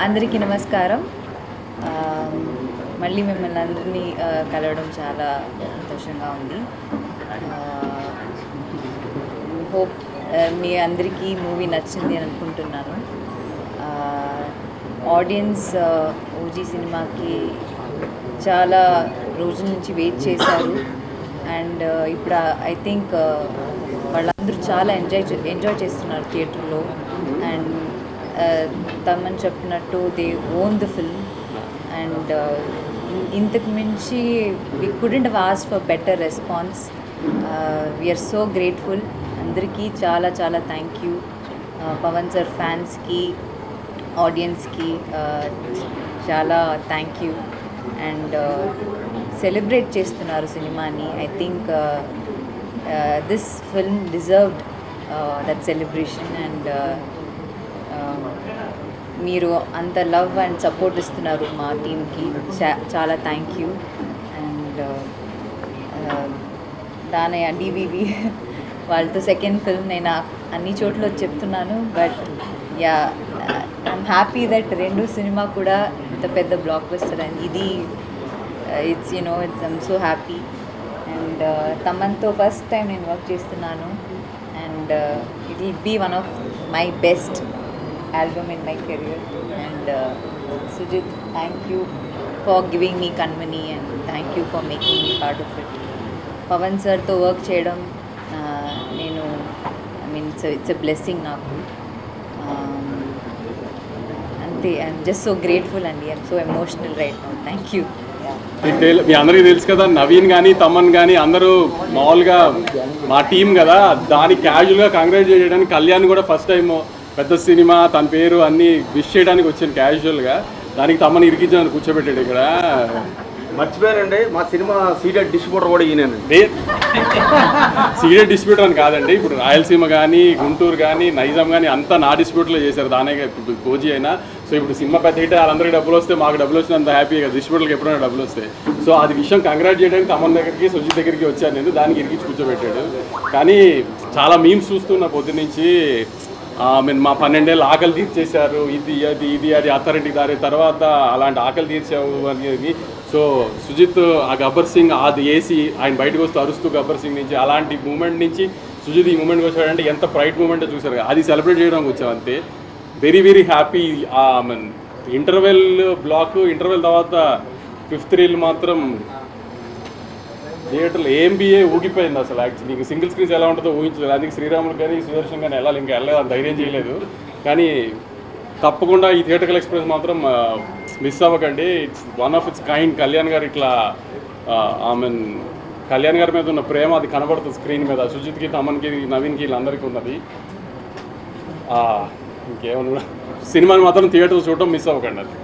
అందరికీ నమస్కారం. మళ్ళీ మిమ్మల్ని అందరినీ కలవడం చాలా సంతోషంగా ఉంది. హోప్ మీ అందరికీ మూవీ నచ్చింది అని అనుకుంటున్నాను. ఆడియన్స్ ఓజీ సినిమాకి చాలా రోజుల నుంచి వెయిట్ చేశారు. అండ్ ఇప్పుడు ఐ థింక్ వాళ్ళందరూ చాలా ఎంజాయ్ చేస్తున్నారు థియేటర్లో. అండ్ తమన్ చెప్పినట్టు they own the film. And ఇంతకు మించి we couldn't have asked for better response. We are so grateful. అందరికీ చాలా చాలా థ్యాంక్ యూ. పవన్ సార్ ఫ్యాన్స్కి, ఆడియన్స్కి చాలా థ్యాంక్ యూ. అండ్ సెలబ్రేట్ చేస్తున్నారు సినిమాని. I think this film deserved that celebration. And మీరు అంత లవ్ అండ్ సపోర్ట్ ఇస్తున్నారు మా టీమ్కి. చాలా thank you. And Danayya DVV వాళ్ళతో సెకండ్ ఫిల్మ్ నేను అన్ని చోట్ల చెప్తున్నాను. But yeah, I'm happy that రెండు సినిమా కూడా ఇంత పెద్ద బ్లాక్ బస్టర్ అండ్ ఇది it's I'm so happy. And తమన్తో ఫస్ట్ టైం నేను వర్క్ చేస్తున్నాను. And it will be one of my best album in my career. And Sujit, thank you for giving me Kanmani and thank you for making me part of it. Pavan sir to work cheyadam nenu it's a blessing naaku. Ante I'm just so grateful and I'm so emotional right now. Thank you. మీ అందరికీ తెలుసు కదా, నవీన్ కానీ తమన్ కానీ అందరూ మామూలుగా మా team కదా, దానికి క్యాజువల్గా కంగ్రాచులేట్ చేయడానికి కళ్యాణ్ కూడా ఫస్ట్ టైం పెద్ద సినిమా తన పేరు అన్నీ విష్ చేయడానికి వచ్చాను క్యాజువల్గా. దానికి తమని ఇరికించాను కూర్చోబెట్టాడు ఇక్కడ. మర్చిపోయానండి, మా సినిమా సీడెడ్ డిస్ట్రిబ్యూటర్ కూడా ఈయనండి. సీడెడ్ డిస్ట్రిబ్యూటర్ అని కాదండి, ఇప్పుడు రాయలసీమ కానీ గుంటూరు కానీ నైజాం కానీ అంతా నా డిస్ట్రిబ్యూటర్లో చేశారు. దానే కోజీ అయినా. సో ఇప్పుడు సినిమా పెద్ద హిట్, వాళ్ళందరికీ డబ్బులు వస్తే మాకు డబ్బులు వచ్చినంత హ్యాపీగా డిస్ట్రిబ్యూటర్కి ఎప్పుడైనా డబ్బులు వస్తాయి. సో అది విషయం కంగ్రాట్ చేయడానికి తమన్ దగ్గరికి సుజిత్ దగ్గరికి వచ్చాను నేను. దానికి ఇరికించి కూర్చోబెట్టాడు. కానీ చాలా మీమ్స్ చూస్తున్నా పొద్దు నుంచి. మా 12 ఏళ్ళు ఆకలి తీర్చేశారు, ఇది అది ఇది అది అథారిటీ దారి తర్వాత అలాంటి ఆకలి తీర్చావు అనేది. సో సుజిత్ ఆ గబ్బర్ సింగ్ అది వేసి ఆయన బయటకు వస్తూ అరుస్తూ గబ్బర్ సింగ్ నుంచి అలాంటి మూమెంట్ నుంచి సుజిత్ ఈ మూమెంట్కి వచ్చాడంటే ఎంత ప్రైడ్ మూమెంట్ చూసారు. అది సెలబ్రేట్ చేయడానికి వచ్చాం అంతే. Very very happy. Interval interval తర్వాత 5th రీల్ మాత్రం థియేటర్లో AMBA ఊగిపోయింది అసలు. యాక్చువల్లీ నీకు సింగిల్ స్క్రీన్స్ ఎలా ఉంటుందో ఊహించలేదు. అందుకే శ్రీరాములు కానీ సుదర్శన్ కానీ వెళ్ళాలి, ఇంకా వెళ్ళలేదు, ధైర్యం చేయలేదు. కానీ తప్పకుండా ఈ థియేటర్కల్ ఎక్స్పీరియన్స్ మాత్రం మిస్ అవ్వకండి. It's one of it's kind. Kalyan గారు ఇట్లా కళ్యాణ్ గారి మీద ఉన్న ప్రేమ అది కనబడుతుంది స్క్రీన్ మీద. సుజిత్కి, తమన్కి, నవీన్కి వీళ్ళందరికీ ఉన్నది. ఇంకేమన్నా సినిమాని మాత్రం థియేటర్ చూడటం మిస్ అవ్వకండి అది.